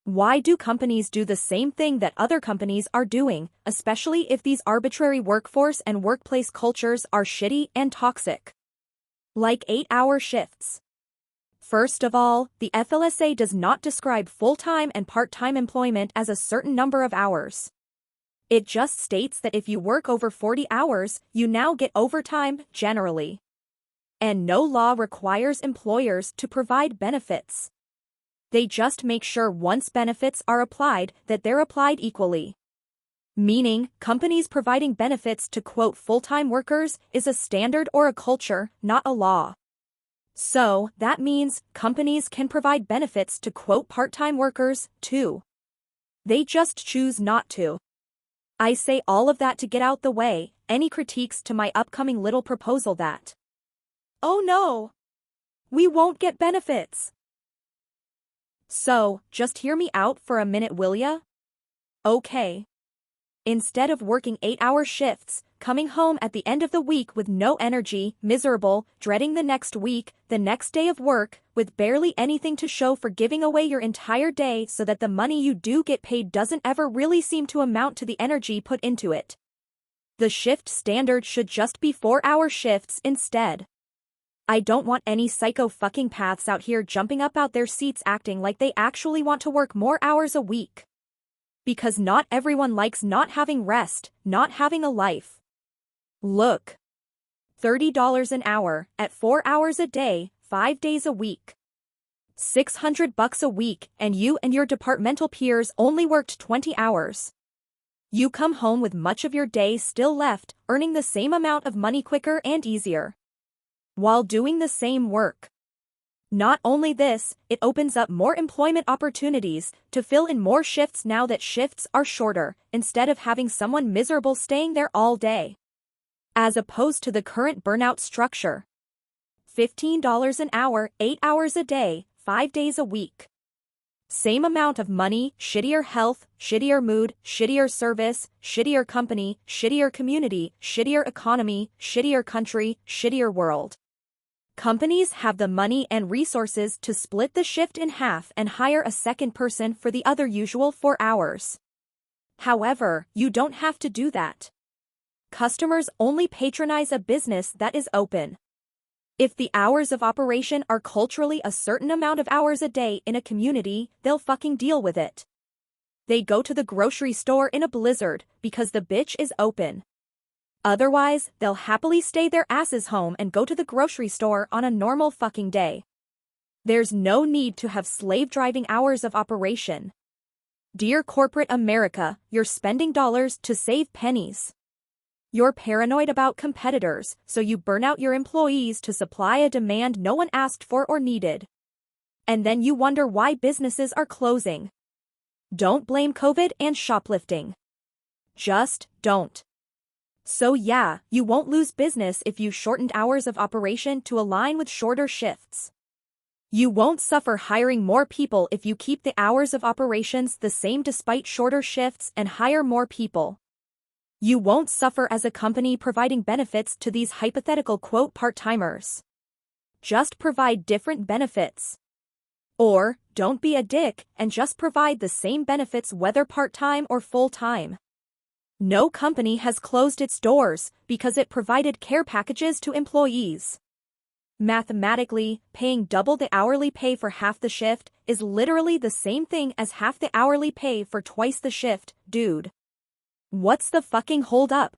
Why do companies do the same thing that other companies are doing, especially if these arbitrary workforce and workplace cultures are shitty and toxic? Like 8-hour shifts. First of all, the FLSA does not describe full-time and part-time employment as a certain number of hours. It just states that if you work over 40 hours, you now get overtime, generally. And no law requires employers to provide benefits. They just make sure once benefits are applied, that they're applied equally. Meaning, companies providing benefits to quote full-time workers is a standard or a culture, not a law. So, that means companies can provide benefits to quote part-time workers, too. They just choose not to. I say all of that to get out the way, any critiques to my upcoming little proposal that, oh no, we won't get benefits. So, just hear me out for a minute, will ya? Okay. Instead of working 8-hour shifts, coming home at the end of the week with no energy, miserable, dreading the next week, the next day of work, with barely anything to show for giving away your entire day so that the money you do get paid doesn't ever really seem to amount to the energy put into it. The shift standard should just be 4-hour shifts instead. I don't want any psycho-fucking-paths out here jumping up out their seats acting like they actually want to work more hours a week. Because not everyone likes not having rest, not having a life. Look. $30 an hour, at 4 hours a day, 5 days a week. $600 a week, and you and your departmental peers only worked 20 hours. You come home with much of your day still left, earning the same amount of money quicker and easier. While doing the same work. Not only this, it opens up more employment opportunities to fill in more shifts now that shifts are shorter, instead of having someone miserable staying there all day. As opposed to the current burnout structure. $15 an hour, 8 hours a day, 5 days a week. Same amount of money, shittier health, shittier mood, shittier service, shittier company, shittier community, shittier economy, shittier country, shittier world. Companies have the money and resources to split the shift in half and hire a second person for the other usual 4 hours. However, you don't have to do that. Customers only patronize a business that is open. If the hours of operation are culturally a certain amount of hours a day in a community, they'll fucking deal with it. They go to the grocery store in a blizzard because the bitch is open. Otherwise, they'll happily stay their asses home and go to the grocery store on a normal fucking day. There's no need to have slave-driving hours of operation. Dear corporate America, you're spending dollars to save pennies. You're paranoid about competitors, so you burn out your employees to supply a demand no one asked for or needed. And then you wonder why businesses are closing. Don't blame COVID and shoplifting. Just don't. So yeah, you won't lose business if you shortened hours of operation to align with shorter shifts. You won't suffer hiring more people if you keep the hours of operations the same despite shorter shifts and hire more people. You won't suffer as a company providing benefits to these hypothetical quote part-timers. Just provide different benefits. Or, don't be a dick and just provide the same benefits whether part-time or full-time. No company has closed its doors because it provided care packages to employees. Mathematically, paying double the hourly pay for half the shift is literally the same thing as half the hourly pay for twice the shift, dude. What's the fucking hold up?